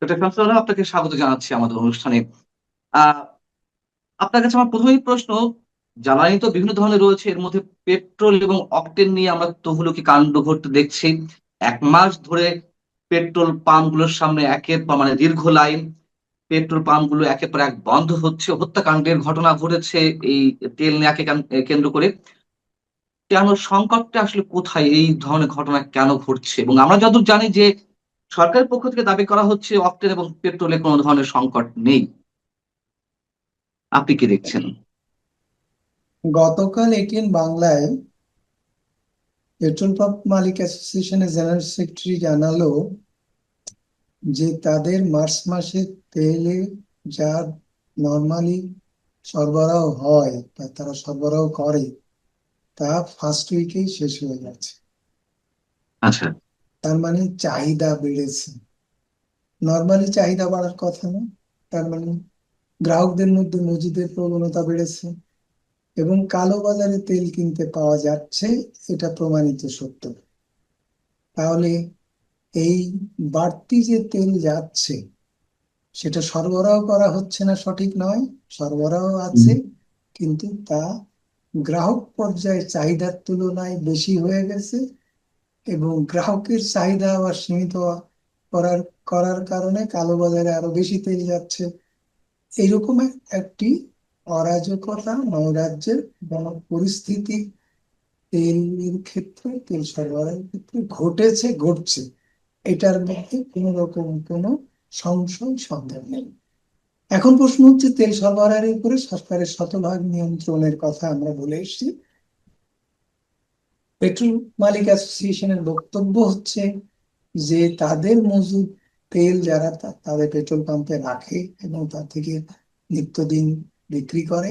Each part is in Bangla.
ডক্টর শামসুল আলম, আপনাকে স্বাগত জানাচ্ছি আমাদের অনুষ্ঠানে। আহ আপনার কাছে আমার প্রথমেই প্রশ্ন, জ্বালানি তো বিভিন্ন ধরনের রয়েছে, এর মধ্যে পেট্রোল এবং অকটেন নিয়ে আমরা তহুলুকি কাণ্ড ঘটতে দেখছি। 1 মাস ধরে পেট্রোল পাম্প গুলোর সামনে একের পর মানে দীর্ঘ লাইন, পেট্রোল পাম্প গুলো একের পর এক বন্ধ হচ্ছে, হত্যাকাণ্ডের ঘটনা ঘটেছে এই তেল নেয়াকে কেন্দ্র করে। কেন সংকটটা আসলে কোথায়, এই ধরনের ঘটনা কেন ঘটছে? এবং আমরা যতদূর জানি যে সরকারের পক্ষ থেকে দাবি করা হচ্ছে অকটেন এবং পেট্রোলে কোনো ধরনের সংকট নেই। আপনি কি দেখছেন? গতকাল এটিএন বাংলায় পেট্রোল পাম্প মালিক অ্যাসোসিয়েশনের জেনারেল সেক্রেটারি জানালো যে তাদের মার্চ মাসে তেলে যা নর্মালি সরবরাহ হয় বা তারা সরবরাহ করে তা ফার্স্ট উইকেই শেষ হয়ে গেছে। আচ্ছা। তার মানে চাহিদা বেড়েছে। নর্মালি চাহিদা বাড়ার কথা না। তার মানে গ্রাহকদের মধ্যে মজুদের প্রবণতা বেড়েছে এবং কালো বাজারে তেল কিনতে পাওয়া যাচ্ছে, এটা প্রমাণিত সত্য। তাহলে এই বাড়তি যে তেল যাচ্ছে সেটা সরবরাহ করা হচ্ছে না সঠিক নয়, সরবরাহ হুম। আছে, কিন্তু তা গ্রাহক পর্যায়ে চাহিদার তুলনায় বেশি হয়ে গেছে এবং গ্রাহকের চাহিদা আবার সীমিত করার করার কারণে কালো বাজারে আরো বেশি তেল যাচ্ছে। এইরকম একটি অরাজকতা নৈরাজ্যের পরিস্থিতি তেলের ক্ষেত্রে, তেল সরবরাহের ক্ষেত্রে ঘটেছে, ঘটছে। এটার মধ্যে কোন রকম কোনো সংশয় সন্দেহ নেই। এখন প্রশ্ন হচ্ছে, তেল সরবরাহের উপরে সরকারের শতভাগ নিয়ন্ত্রণের কথা আমরা বলে এসেছি। পেট্রোল মালিক অ্যাসোসিয়েশনের বক্তব্য হচ্ছে যে তাদের মজুদ তেল যারা তাদের পেট্রোল পাম্পে রাখে এবং তা থেকে নিত্যদিন বিক্রি করে,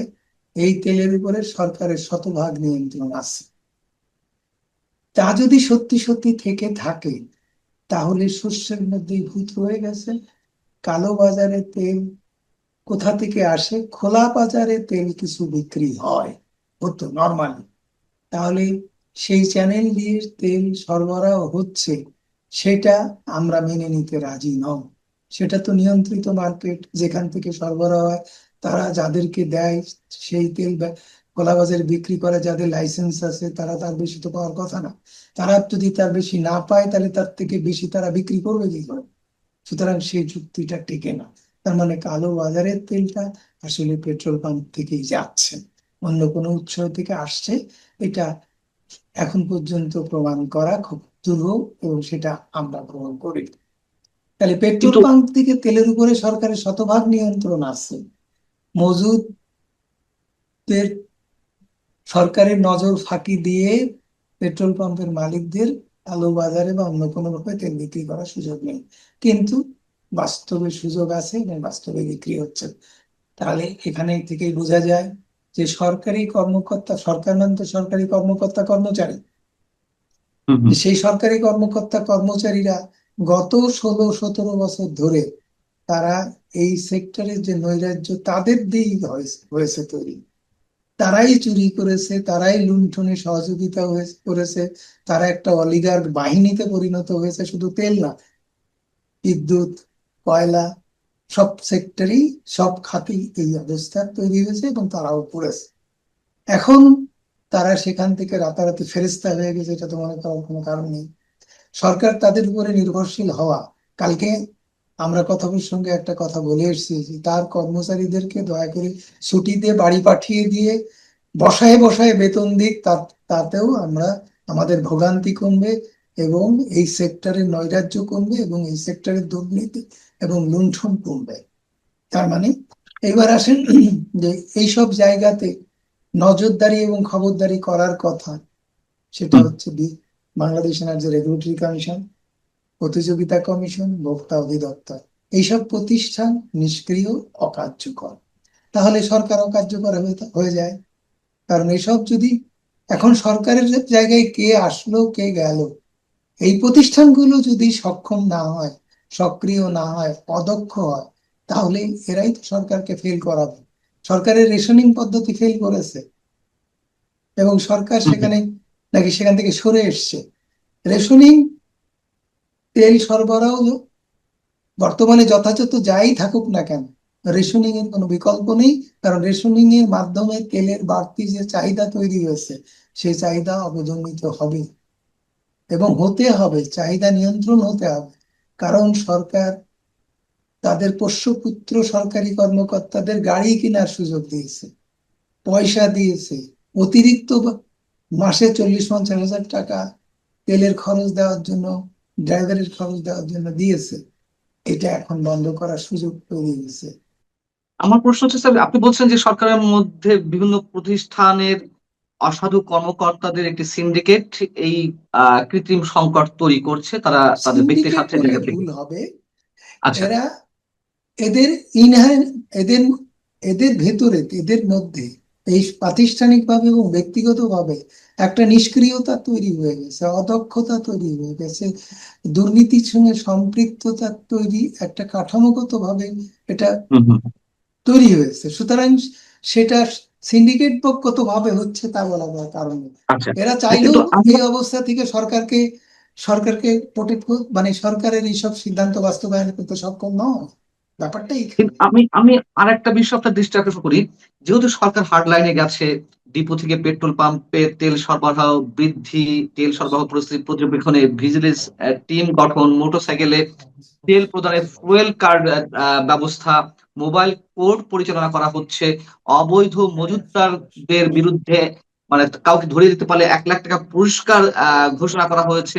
এই তেলের উপরে সরকারের শতভাগ নিয়ন্ত্রণ আছে। তা যদি সত্যি সত্যি থেকে থাকে তাহলে শস্যের মধ্যেই ভূত রয়ে গেছে। কালো বাজারে তেল কোথা থেকে আসে? খোলা বাজারে তেল কিছু বিক্রি হয়, হতো নর্মালি। তাহলে সেই চ্যানেল দিয়ে তেল সরবরাহ হচ্ছে, সেটা আমরা মেনে নিতে রাজি নই। সেটা তো নিয়ন্ত্রিত মার্কেট, যেখান থেকে সরবরাহ হয় তারা যাদেরকে দেয় সেই তেল খোলা বাজারে বিক্রি করে, যাদের লাইসেন্স আছে তারা তার বেশি তো পাওয়ার কথা না। তারা যদি তার বেশি না পায় তাহলে তার থেকে বেশি তারা বিক্রি করবে কি করে? সুতরাং সেই যুক্তিটা টেকে না। তার মানে কালো বাজারের তেলটা আসলে পেট্রোল পাম্প থেকেই যাচ্ছে, অন্য কোনো উৎস থেকে আসছে, এটা এখন পর্যন্ত প্রমাণ করা খুব দুরূহ এবং সেটা আমরা গ্রহণ করি। তাহলে পেট্রোল কিন্তু পাম্প থেকে তেলের উপরে সরকারের শতভাগ নিয়ন্ত্রণ আছে। মজুদদের সরকারের নজর ফাঁকি দিয়ে পেট্রোল পাম্পের মালিকদের কালো বাজারে বা অন্য কোনো ভাবে তেল বিক্রি করার সুযোগ নেই, কিন্তু বাস্তবে সুযোগ আছে এবং বাস্তবে বিক্রি হচ্ছে। তাহলে এখানে থেকেই বোঝা যায় যে সরকারি কর্মকর্তা, সরকার মানে তো সরকারি কর্মকর্তা কর্মচারী, হুম, হুম। সেই সরকারি কর্মকর্তা কর্মচারীরা গত 16-17 বছর ধরে তারা এই সেক্টরের যে নৈরাজ্য তাদের দিয়েই হয়েছে তৈরি। তারাই চুরি করেছে, তারাই লুণ্ঠনে সহযোগিতা করেছে। তারা একটা অলিগার্ক বাহিনীতে পরিণত হয়েছে। শুধু তেল না, বিদ্যুৎ, কয়লা, সব সেক্টরেই, সব খাতেই এই অবস্থা তৈরি হয়েছে এবং তারাও পড়েছে। এখন তারা সেখান থেকে রাতারাতি ফেরেস্তা হয়ে গেছে, এটা তো মনে করার কোনো কারণ নেই। সরকার তাদের উপরে নির্ভরশীল হওয়া, কালকে আমরা কথা প্রসঙ্গে একটা কথা বলে এসেছি যে তার কর্মচারীদেরকে দয়া করে ছুটি দিয়ে বাড়ি পাঠিয়ে দিয়ে বসায় বসায় বেতন দিক, তাতেও আমরা, আমাদের ভোগান্তি কমবে এবং এই সেক্টরের নৈরাজ্য কমবে এবং এই সেক্টরের দুর্নীতি এবং লুণ্ঠন কমবে। তার মানে এবার আসেন যে এইসব জায়গাতে নজরদারি এবং খবরদারি করার কথা, সেটা হুম। হচ্ছে বাংলাদেশ এনার্জি রেগুলেটরি কমিশন, প্রতিযোগিতা কমিশন, ভোক্তা অধিদপ্তর। এইসব প্রতিষ্ঠান নিষ্ক্রিয়, অকার্যকর। তাহলে সরকার অকার্যকর হয়ে যায়। কারণ এসব যদি, এখন সরকারের জায়গায় কে আসলো কে গেল, এই প্রতিষ্ঠানগুলো যদি সক্ষম না হয়, সক্রিয় না হয়, অদক্ষ হয়, তাহলে এরাই তো সরকারকে ফেল করাবে। সরকারের রেশনিং পদ্ধতি ফেল করেছে এবং সরকার হুম, হুম। সেখানে নাকি সেখান থেকে সরে এসছে। রেশনিং, তেল সরবরাহ বর্তমানে যথাযথ যাই থাকুক না কেন, রেশনিং এর কোনো বিকল্প নেই। কারণ রেশনিং এর মাধ্যমে তেলের বাড়তি যে চাহিদা তৈরি হয়েছে, সেই চাহিদা অবদমিত হবে এবং হতে হবে, চাহিদা নিয়ন্ত্রণ হতে হবে। কারণ সরকার তাদের পোষ্যপুত্র সরকারি কর্মকর্তাদের গাড়ি কেনার সুযোগ দিয়েছে, পয়সা দিয়েছে, অতিরিক্ত মাসে 40-50 হাজার টাকা তেলের খরচ দেওয়ার জন্য, ড্রাইভারের খরচ দেওয়ার জন্য দিয়েছে। এটা এখন বন্ধ করার সুযোগ তৈরি হয়েছে। আমার প্রশ্ন হচ্ছে স্যার, আপনি বলছেন যে সরকারের মধ্যে বিভিন্ন প্রতিষ্ঠানের অসাধু কর্মকর্তাদের একটি সিন্ডিকেট এই কৃত্রিম সংকট তৈরি করছে, তারা তাদের ব্যক্তি সিন্ডিকেট স্বার্থের বললে জায়গা থেকে। ভুল হবে। আচ্ছা। এরা এদের ইনহারেন্ট, এদের এদের ভেতরে, এদের মধ্যে এই প্রাতিষ্ঠানিকভাবে এবং ব্যক্তিগতভাবে একটা নিষ্ক্রিয়তা তৈরি হয়ে গেছে, অদক্ষতা তৈরি হয়ে গেছে, দুর্নীতির সঙ্গে সম্পৃক্ততা তৈরি, একটা কাঠামোগত ভাবে এটা হুম হুম। তৈরি হয়েছে। সুতরাং সেটা সিন্ডিকেট গত ভাবে হচ্ছে তা বলা যায় কারণ নেই। আচ্ছা। এরা চাইলেও কিন্তু আমরা এই অবস্থা থেকে সরকারকে প্রোটেক্ট, মানে সরকারের এইসব সিদ্ধান্ত বাস্তবায়ন করতে সক্ষম নয়। ব্যাপারটা কিন্তু এইখানে। আমি আমি আর একটা বিষয় আপনার দৃষ্টি আকর্ষণ করি। যেহেতু সরকার হার্ড লাইনে গেছে, ডিপো থেকে পেট্রোল পাম্পে তেল সরবরাহ বৃদ্ধি, তেল সরবরাহ পরিস্থিতি পর্যবেক্ষণে ভিজিলেন্স টিম গঠন, মোটরসাইকেলে তেল প্রদানে ফুয়েল কার্ড ব্যবস্থা, মোবাইল কোর্ট পরিচালনা করা হচ্ছে, অবৈধ মজুতদারদের বিরুদ্ধে মানে কাউকে ধরিয়ে দিতে পারলে 1 লাখ টাকা পুরস্কার ঘোষণা করা হয়েছে।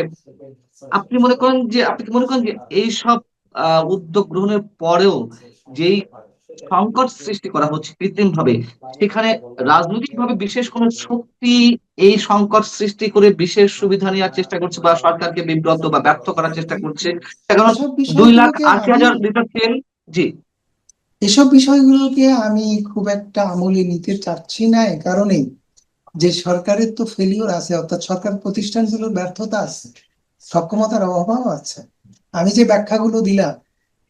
আপনি কি মনে করেন যে এইসব উদ্যোগ গ্রহণের পরেও যেই সংকট সৃষ্টি করা হচ্ছে কৃত্রিম ভাবে, সেখানে রাজনৈতিক ভাবে বিশেষ কোন শক্তি এই সংকট সৃষ্টি করে বিশেষ সুবিধা নেওয়ার চেষ্টা করছে বা সরকারকে বিব্রত বা ব্যর্থ করার চেষ্টা করছে? কারণ এসব 2,80,000 লিটার তেল। জি। বিষয়গুলোকে আমি খুব একটা আমলে নিতে চাচ্ছি না। এ কারণেই যে সরকারের তো ফেলিওর আছে, অর্থাৎ সরকার প্রতিষ্ঠানগুলোর ব্যর্থতা আছে, সক্ষমতার অভাব আছে। আমি যে ব্যাখ্যাগুলো দিলাম,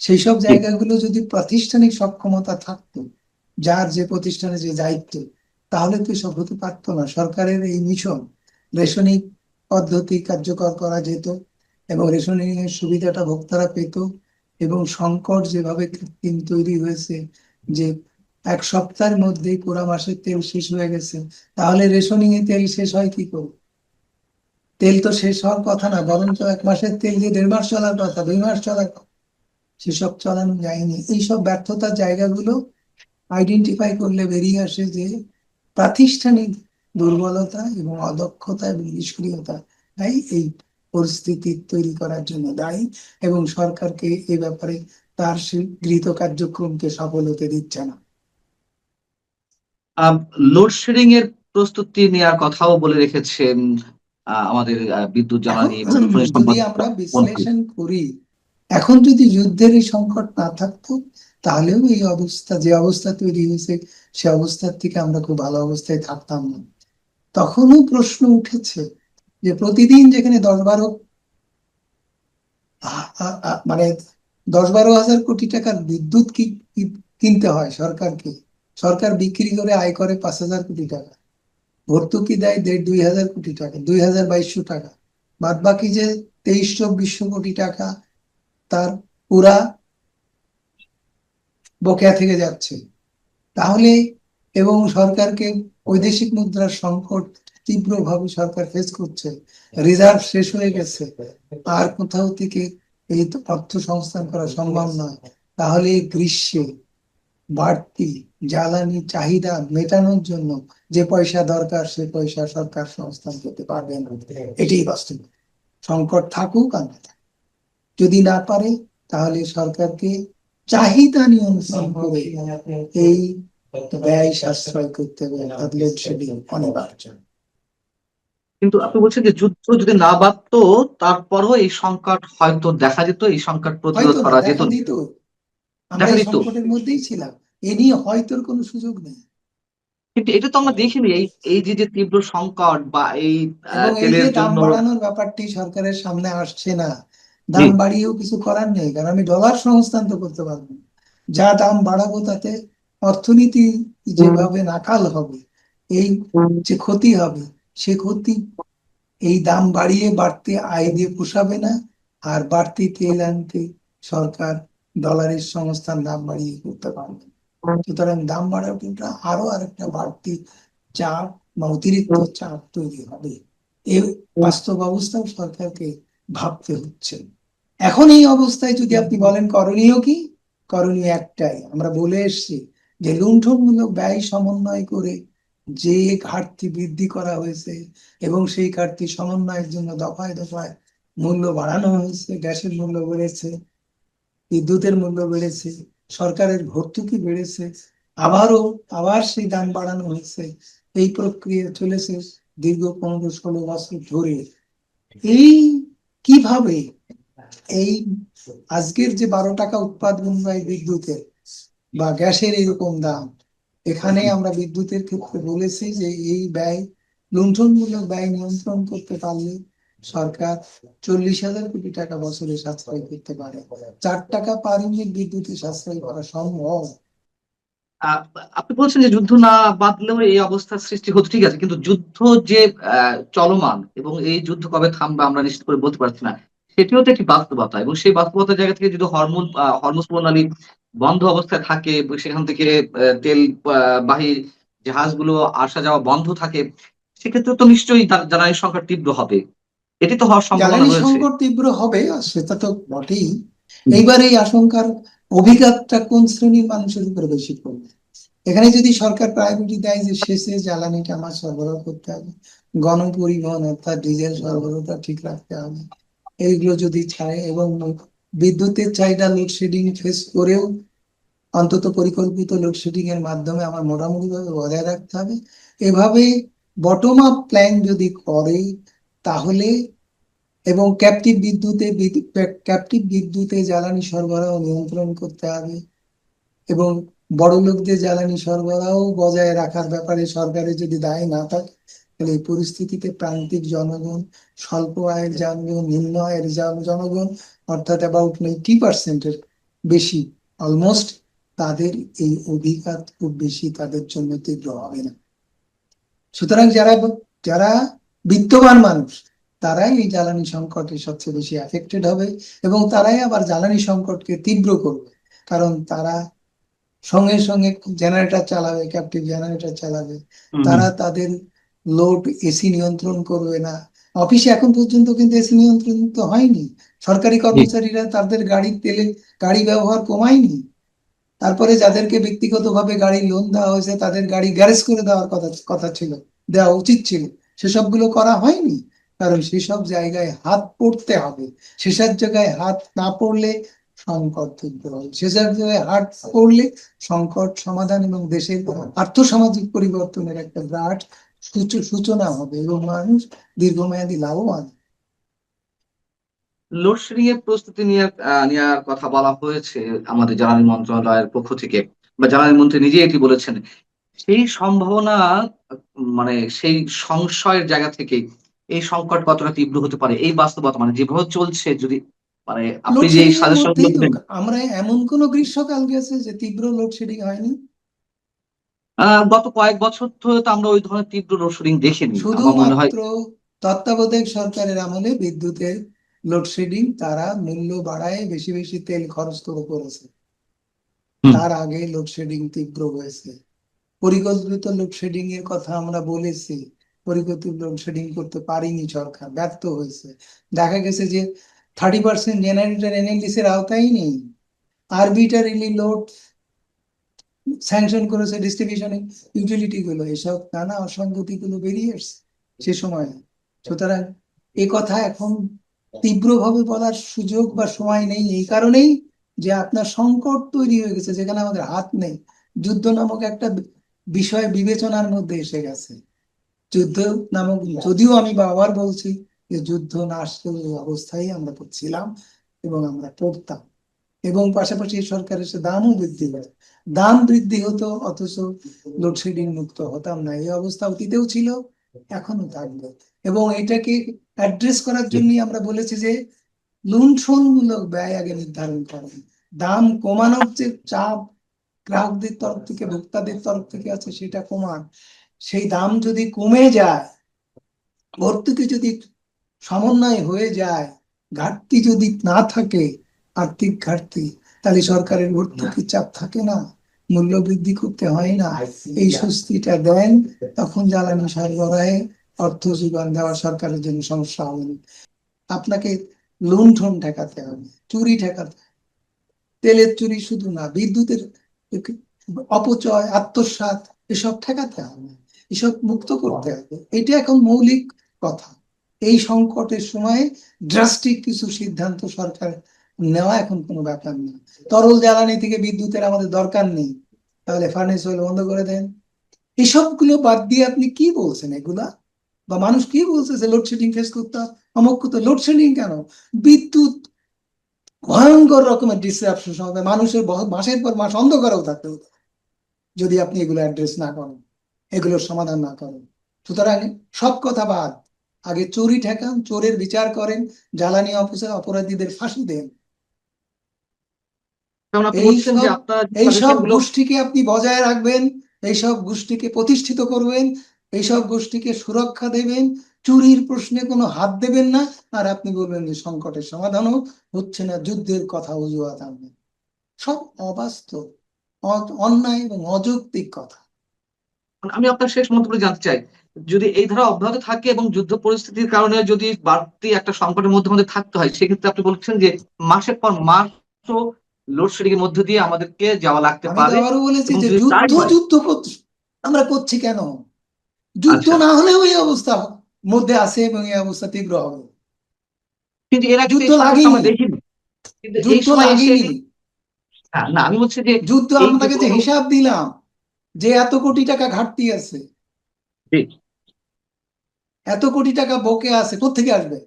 সেই সব জি। জায়গাগুলো যদি প্রাতিষ্ঠানিক সক্ষমতা থাকতো, যার যে প্রতিষ্ঠানে যে দায়িত্ব, তাহলে তো এসব হতে পারতো না। সরকারের এই মিশন, রেশনিং পদ্ধতি কার্যকর করা যেত এবং রেশনিং এর সুবিধাটা ভোক্তারা পেত। এবং সংকট যেভাবে কৃত্রিম তৈরি হয়েছে, যে 1 সপ্তাহের মধ্যেই পুরা মাসের তেল শেষ হয়ে গেছে, তাহলে রেশনিং এ তেল শেষ হয় কি করে? তেল তো শেষ হওয়ার কথা না, বরঞ্চ 1 মাসের তেল যে 1.5 মাস চলার কথা, 2 মাস চলার কথা, সেসব চালানো যায়নি। এইসব ব্যর্থতার জায়গাগুলো আইডেন্টিফাই করলে বেরিয়ে আসে যে প্রাতিষ্ঠানিক দুর্বলতা এবং অদক্ষতা এবং নিষ্ক্রিয়তা এই পরিস্থিতি তৈরি করার জন্য দায়ী, এবং সরকারকে এ ব্যাপারে তার সেই গৃহীত কার্যক্রমকে সফল হতে দিচ্ছে না। লোডশেডিং এর প্রস্তুতি নেওয়ার কথাও বলে রেখেছেন আমাদের বিদ্যুৎ এখন জ্বালানি এবং খনিজ যদি সম্পদ আমরা মন্ত্রী। বিশ্লেষণ করি, এখন যদি যুদ্ধের এই সংকট না থাকতো, তাহলেও এই অবস্থা, যে অবস্থা তৈরি হয়েছে, সে অবস্থার থেকে আমরা খুব ভালো অবস্থায় থাকতাম না। তখনও প্রশ্ন উঠেছে যে প্রতিদিন যেখানে 10-12, মানে 10-12 হাজার কোটি টাকার বিদ্যুৎ কিনতে হয় সরকারকে, সরকার বিক্রি করে আয় করে 5,000 কোটি টাকা, ভর্তুকি দেয় 1,500-2,000 কোটি টাকা, 2,200 টাকা, বাদ বাকি যে 2,300-2,200 কোটি টাকা তার পুরা বকেয়া থেকে যাচ্ছে। তাহলে, এবং সরকারকে বৈদেশিক মুদ্রার সংকট তীব্রভাবে সরকার ফেস করছে, রিজার্ভ শেষ হয়ে গেছে, আর কোথাও থেকে এই তো অর্থ সংস্থান করা সম্ভব নয়। তাহলে এই গ্রীষ্মে বাড়তি জ্বালানি চাহিদা মেটানোর জন্য যে পয়সা দরকার, সে পয়সা সরকার সংস্থান করতে পারবে না। এটাই বাস্তব। সংকট থাকুক আর না থাকুক, যদি না পারে, তাহলে সরকারকে চাহিদা নিয়ন্ত্রণ করে এই ব্যয় সাশ্রয় করতে হবে, অর্থাৎ লোডশেডিং অনিবার্য। কিন্তু আপনি বলছেন যে যুদ্ধ যদি না বাধতো, তারপরও এই সংকট হয়তো দেখা যেত, এই সংকট প্রতিরোধ হয়তো না, করা যেত। দেখা দিত। আমরা দেখা এই দিত। সংকটের মধ্যেই ছিলাম, এ নিয়ে হয়তোর কোনো সুযোগ নেই। কিন্তু এটা তো আমরা দেখিনি, এই এই যে যে তীব্র সংকট বা এই এবং এই যে তেলের দাম জন্য। বাড়ানোর ব্যাপারটি সরকারের সামনে আসছে না, জি। দাম বাড়িয়েও কিছু করার নেই, কারণ আমি ডলার সংস্থান তো করতে পারবো না। যা দাম বাড়াবো তাতে অর্থনীতি যেভাবে নাকাল হবে, এই যে ক্ষতি হবে, সে ক্ষতি এই দাম বাড়িয়ে বাড়তি আয় দিয়ে পোষাবে না। আর বাড়তি তেল আনতে সরকার ডলারের সংস্থার দাম বাড়িয়ে করতে পারবে। সুতরাং দাম বাড়ানোটা আরো আরেকটা বাড়তি চাপ বা অতিরিক্ত চাপ তৈরি হবে। এই বাস্তব অবস্থাও সরকারকে ভাবতে হচ্ছে। এখন এই অবস্থায় যদি আপনি বলেন করণীয় কি, করণীয় একটাই, আমরা বলে এসছি যে লুণ্ঠনমূলক ব্যয় সমন্বয় করে যে ঘাটতি বৃদ্ধি করা হয়েছে এবং সেই ঘাটতি সমন্বয়ের জন্য দফায় দফায় মূল্য বাড়ানো হয়েছে, গ্যাসের মূল্য বেড়েছে, বিদ্যুতের মূল্য বেড়েছে, সরকারের ভর্তুকি বেড়েছে, আবার সেই দাম বাড়ানো হয়েছে। এই প্রক্রিয়া চলেছে দীর্ঘ 15-16 বছর ধরে। এই কিভাবে এই আজকের যে 12 টাকা উৎপাদন হয় বিদ্যুতের বা গ্যাসের এরকম দাম, এখানে আমরা বিদ্যুতের ক্ষেত্রে বলেছি যে এই ব্যয়, লুণ্ঠনমূলক ব্যয় নিয়ন্ত্রণ করতে পারলে সরকার 40,000 কোটি টাকা বছরে সাশ্রয় করতে পারে। 4 টাকা পার ইউনিট বিদ্যুতে সাশ্রয় করা সম্ভব। আহ, আপনি বলছেন যে যুদ্ধ না বাঁধলেও এই অবস্থার সৃষ্টি হতো, ঠিক আছে, কিন্তু যুদ্ধ যে চলমান এবং এই যুদ্ধ কবে থামবে আমরা নিশ্চিত করে বলতে পারছি না, সেটিও তো একটি বাস্তবতা। এবং সেই বাস্তবতার জায়গা থেকে যদি হরমুজ প্রণালী বন্ধ অবস্থায় থাকে এবং সেখান থেকে তেল বাহী জাহাজগুলো আসা যাওয়া বন্ধ থাকে, সেক্ষেত্রে তো নিশ্চয়ই জ্বালানি সংকট তীব্র হবে। এটি তো হওয়ার সম্ভাবনা জ্বালানি রয়েছে। সংকট তীব্র হবে, আর সেটা তো বটেই। এইবার এই আশঙ্কার অভিঘাতটা কোন শ্রেণীর মানুষের উপরে বেশি পড়বে? এখানে যদি সরকার প্রায়োরিটি দেয় যে শেষে জ্বালানিটা আমার সরবরাহ করতে হবে, গণপরিবহন অর্থাৎ ডিজেল সরবরাহটা ঠিক রাখতে হবে, এইগুলো যদি ছাড়ে এবং বিদ্যুতের চাহিদা লোডশেডিং ফেস করেও অন্তত পরিকল্পিত লোডশেডিং এর মাধ্যমে আমার মোটামুটি ভাবে বজায় রাখতে হবে, এভাবে বটম আপ প্ল্যান যদি করে তাহলে, এবং ক্যাপটিভ বিদ্যুতে জ্বালানি সরবরাহ নিয়ন্ত্রণ করতে হবে, এবং বড় লোকদের জ্বালানি সরবরাহ বজায় রাখার ব্যাপারে সরকারের যদি দায় না থাকে, তাহলে এই পরিস্থিতিতে প্রান্তিক জনগণ, স্বল্প আয়ের জনগণ, নিম্ন আয়ের জনগণ, অর্থাৎ অ্যাবাউট 90%-এর বেশি, অলমোস্ট, তাদের এই অধিকার খুব বেশি তাদের জন্য তীব্র হবে না। সুতরাং যারা যারা বিত্তবান মানুষ, তারাই এই জ্বালানি সংকটে সবচেয়ে বেশি এফেক্টেড হবে, এবং তারাই আবার জ্বালানি সংকটকে তীব্র করবে, কারণ তারা সঙ্গে সঙ্গে জেনারেটর চালাবে, ক্যাপটিভ জেনারেটর চালাবে, হুম, হুম। তারা তাদের লোড এসি নিয়ন্ত্রণ করবে না। অফিসে এখন পর্যন্ত কিন্তু এসি নিয়ন্ত্রণ তো হয়নি, সরকারি জি। কর্মচারীরা তাদের গাড়ি ব্যবহার কমায়নি। তারপরে যাদেরকে ব্যক্তিগতভাবে গাড়ি লোন দেওয়া হয়েছে তাদের গাড়ি গ্যারেজ করে দেওয়ার কথা কথা ছিল, দেওয়া উচিত ছিল, সেসবগুলো করা হয়নি। কারণ সেসব জায়গায় হাত পড়তে হবে, সেসব জায়গায় হাত না পড়লে সংকট তীব্র হবে, সেসব জায়গায় হাত পড়লে সংকট সমাধান এবং দেশের আর্থসামাজিক পরিবর্তনের একটা বিরাট সূচনা হবে এবং মানুষ দীর্ঘমেয়াদী লাভবান। লোডশেডিং এর প্রস্তুতি নেওয়ার কথা বলা হয়েছে আমাদের জ্বালানি মন্ত্রণালয়ের পক্ষ থেকে, বা জ্বালানি মন্ত্রী নিজে এটি বলেছেন। সেই সম্ভাবনা, মানে সেই সংশয়ের জায়গা থেকে এই সংকট কতটা তীব্র হতে পারে, এই বাস্তবতা মানে যেভাবে চলছে, যদি মানে আপনি যে লোডশেডিং এর সাজেশন গুলো মধ্যেই তো দিলেন। আমরা, এমন কোন গ্রীষ্মকাল গেছে যে তীব্র লোডশেডিং হয়নি? গত কয়েক বছর ধরে তো আমরা ওই ধরনের তীব্র লোডশেডিং দেখিনি আমার মনে হয়। শুধুমাত্র তত্ত্বাবধায়ক সরকারের আমলে বিদ্যুতের লোডশেডিং তারা মূল্য বাড়ায় বেশি বেশি তেল খরচ করে করেছে, হুম। তার আগে লোডশেডিং তীব্র হয়েছে। পরিকল্পিত লোডশেডিং এর কথা আমরা বলেছি, পরিকল্পিত লোডশেডিং করতে পারিনি, সরকার ব্যর্থ হয়েছে। দেখা গেছে যে 30% জেনারেটর এনএলডিসি এর আওতায় নেই, আরবিটারিলি লোড স্যাংশন করেছে ডিস্ট্রিবিউশন ইউটিলিটি গুলো, এসব নানা অসঙ্গতি গুলো বেরিয়ে আসছে সে সময়। সুতরাং এ কথা এখন তীব্রভাবে বলার সুযোগ বা সময় নেই, এই কারণেই যে আপনার সংকট তৈরি হয়ে গেছে যেখানে আমাদের হাত নেই। যুদ্ধ নামক একটা বিষয় বিবেচনার মধ্যে এসে গেছে। যুদ্ধ নামক, যদিও আমি বারবার বলছি যে যুদ্ধ না আসলে এই অবস্থায় আমরা ছিলাম এবং আমরা পড়তাম, এবং পাশাপাশি সরকারের সে দামও বৃদ্ধি করে, দাম বৃদ্ধি হতো অথচ লোডশেডিং মুক্ত হতাম না। এই অবস্থা অতীতেও ছিল, এখনো থাকবে। এবং এটাকে অ্যাড্রেস করার জন্যই আমরা বলেছি যে লুণ্ঠনমূলক ব্যয় আগে নির্ধারণ করেন, দাম কমানোর যে চাপ গ্রাহকদের তরফ থেকে, ভোক্তাদের তরফ থেকে আছে, সেটা কমান। সেই দাম যদি কমে যায়, ভর্তুকি যদি সমন্বয় হয়ে যায়, ঘাটতি যদি না থাকে, আর্থিক ঘাটতি, তাহলে সরকারের ভর্তুকির চাপ থাকে না, মূল্য বৃদ্ধি করতে হয় না, এই স্বস্তিটা দেন, তখন জ্বালানি সরবরাহে অর্থ যোগান দেওয়া সরকারের জন্য সমস্যা হবে না। আপনাকে লুণ্ঠন ঠেকাতে হবে, চুরি ঠেকাতে হবে। তেলের চুরি শুধু না, বিদ্যুতের অপচয়, আত্মসাৎ, এসব ঠেকাতে হবে, এসব মুক্ত করতে হবে। এটা এখন মৌলিক কথা। এই সংকটের সময়ে ড্রাস্টিক কিছু সিদ্ধান্ত সরকার নেওয়া এখন কোনো ব্যাপার না। তরল জ্বালানি থেকে বিদ্যুতের আমাদের দরকার নেই, তাহলে ফার্নেস অয়েল বন্ধ করে দেন। এসবগুলো বাদ দিয়ে আপনি কি বলছেন এগুলা? বা মানুষ কি বলছে যে লোডশেডিং ফেস করতে হবে? অমুক তো লোডশেডিং কেন, বিদ্যুৎ ভয়ঙ্কর রকমের ডিসরাপশন হবে, মানুষের মাসের পর মাস অন্ধকারেও থাকতে হতো যদি আপনি এগুলো অ্যাড্রেস না করেন, এগুলোর সমাধান না করেন। সুতরাং সব কথা বাদ, আগে চুরি ঠেকান, চোরের বিচার করেন, জ্বালানি অপরাধীদের ফাঁসি দেন। কারণ আপনি বলছেন যে এইসব আপনার এইসব সাজেশন গুলো। গোষ্ঠীকে আপনি বজায় রাখবেন, এইসব গোষ্ঠীকে প্রতিষ্ঠিত করবেন, এইসব গোষ্ঠীকে সুরক্ষা দেবেন, চুরির প্রশ্নে কোনো হাত দেবেন না। আর আপনি বলবেন যে সংকটের সমাধানও হচ্ছে না, যুদ্ধের কথা অজুহাত আনবেন। সব অবাস্তব, অন্যায় এবং অযৌক্তিক কথা। আমি আপনার শেষ মন্তব্য জানতে চাই, যদি এই ধারা অব্যাহত থাকে এবং যুদ্ধ পরিস্থিতির কারণে যদি বাড়তি একটা সংকটের মধ্যে মধ্যে থাকতে হয়, সেক্ষেত্রে আপনি বলছেন যে মাসের পর মাসও লোডশেডিং এর মধ্যে দিয়ে আমাদেরকে যাওয়া লাগতে আমি তো পারে। আবারও বলেছি এবং যে যদি তাই যুদ্ধ হয়। যুদ্ধ আমরা করছি কেন? যুদ্ধ আচ্ছা, না হলেও এই অবস্থা মধ্যে আছে এবং এই অবস্থা তীব্র হবে। কিন্তু এর আগে তো যুদ্ধ এই সংকট আমরা লাগেনি, দেখিনি। কিন্তু এই যুদ্ধ সময় এসে লাগেনি। না, আমি বলছি যে যুদ্ধ এই যে আপনাকে যে হিসাব দিলাম যে এত কোটি টাকা ঘাটতি আছে, এত কোটি টাকা বকে আছে, কোত্থেকে আসবে?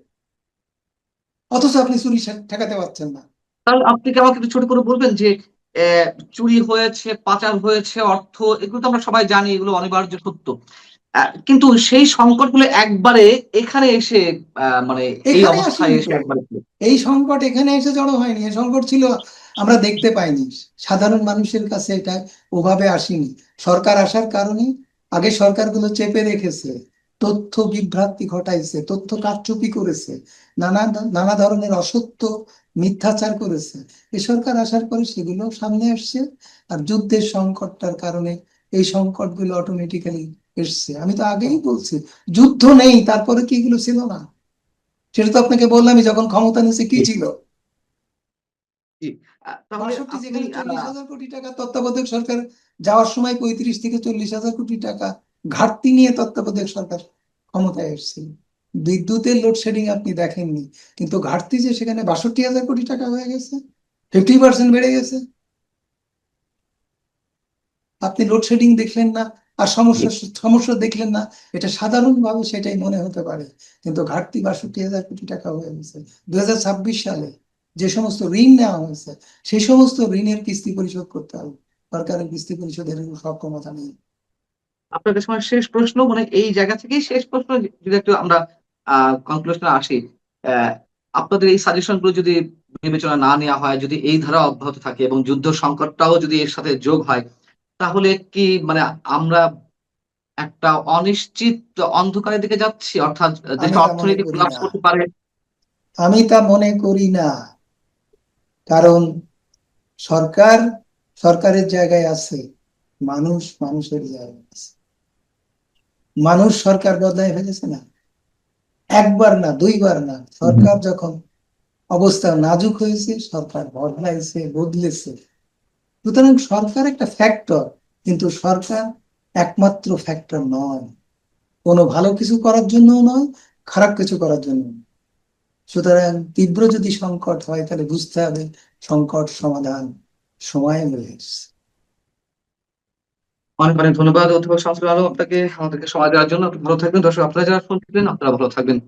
অথচ আপনি চুরি ঠেকাতে পারছেন না। তাহলে আপনি কি আমাকে একটু ছোট করে বলবেন যে আহ, চুরি হয়েছে, পাচার হয়েছে অর্থ, এগুলো তো আমরা সবাই জানি, এগুলো অনিবার্য সত্য। কিন্তু সেই সংকটগুলো একবারে এখানে এসে মানে এই এখানে অবস্থায় আসেনি এসে তো, একবারে এই সংকট এখানে এসে জড়ো হয়নি, এই সংকট ছিল, আমরা দেখতে পাইনি, সাধারণ মানুষের কাছে এটা ওভাবে আসেনি। সরকার আসার কারণে আগে সরকারগুলো চেপে রেখেছে, তথ্য বিভ্রান্তি ঘটাইছে, তথ্য কারচুপি করেছে, নানা নানা ধরনের অসত্য মিথ্যাচার করেছে। এই সরকার আসার পরে সেগুলো সামনে আসছে। আর যুদ্ধের সংকটটার কারণে এই সংকটগুলো অটোমেটিক্যালি এসছে। আমি তো আগেই বলছি, যুদ্ধ নেই তারপরে কি এগুলো ছিল না? সেটা তো আপনাকে বললামই, যখন ক্ষমতা নিচ্ছে কি ছিল। জি। তাহলে 62, আপনি যেখানে 40,000 কোটি টাকা তত্ত্বাবধায়ক সরকার যাওয়ার সময় 35 থেকে 40,000 কোটি টাকা ঘাটতি নিয়ে তত্ত্বাবধায়ক সরকার ক্ষমতায় এসেছিল। বিদ্যুতের লোডশেডিং আপনি দেখেননি, কিন্তু ঘাটতি যে সেখানে 62,000 কোটি টাকা হয়ে গেছে, 50% বেড়ে গেছে। আপনি লোডশেডিং দেখলেন না, আর সমস্যা সমস্যা দেখলেন না, এটা সাধারণভাবে সেটাই মনে হতে পারে, কিন্তু ঘাটতি 62,000 কোটি টাকা হয়ে গেছে। 2026 সালে যে সমস্ত ঋণ নেওয়া হয়েছে, সেই সমস্ত ঋণের কিস্তি পরিশোধ করতে হবে, সরকারের কিস্তি পরিশোধের সক্ষমতা নেই। আপনার কাছে আমার শেষ প্রশ্ন, মানে এই জায়গা থেকেই শেষ প্রশ্ন, যদি একটু আমরা কনক্লুশনে আসি। আহ, আপনাদের এই সাজেশন গুলো যদি বিবেচনা না নেওয়া হয়, যদি এই ধারা অব্যাহত থাকে এবং যুদ্ধ সংকটটাও যদি এর সাথে যোগ হয়, তাহলে কি মানে আমরা একটা অনিশ্চিত অন্ধকারের দিকে যাচ্ছি, অর্থাৎ আমি দেশের তা মনে অর্থনীতি করি কোলাপস না, করতে পারে? আমি তা মনে করি না। কারণ সরকার সরকারের জায়গায় আছে, মানুষ মানুষের জায়গায় আছে। মানুষ সরকার বদলায় ফেলেছে না, একবার না, দুইবার না। সরকার যখন অবস্থা নাজুক হয়েছে, সরকার বদলাইছে, বদলেছে। সুতরাং সরকার একটা ফ্যাক্টর, কিন্তু সরকার একমাত্র ফ্যাক্টর নয়, কোনো ভালো কিছু করার জন্য নয়, খারাপ কিছু করার জন্য নয়। সুতরাং তীব্র যদি সংকট হয়, তাহলে বুঝতে হবে সংকট সমাধান সময় হয়ে এসেছে। অনেক অনেক ধন্যবাদ অধ্যাপক শামসুল আলম আপনাকে আমাদেরকে সময় দেওয়ার জন্য। আপনি ভালো থাকবেন, দর্শক আপনারা যারা শুনছিলেন আপনারা ভালো থাকবেন।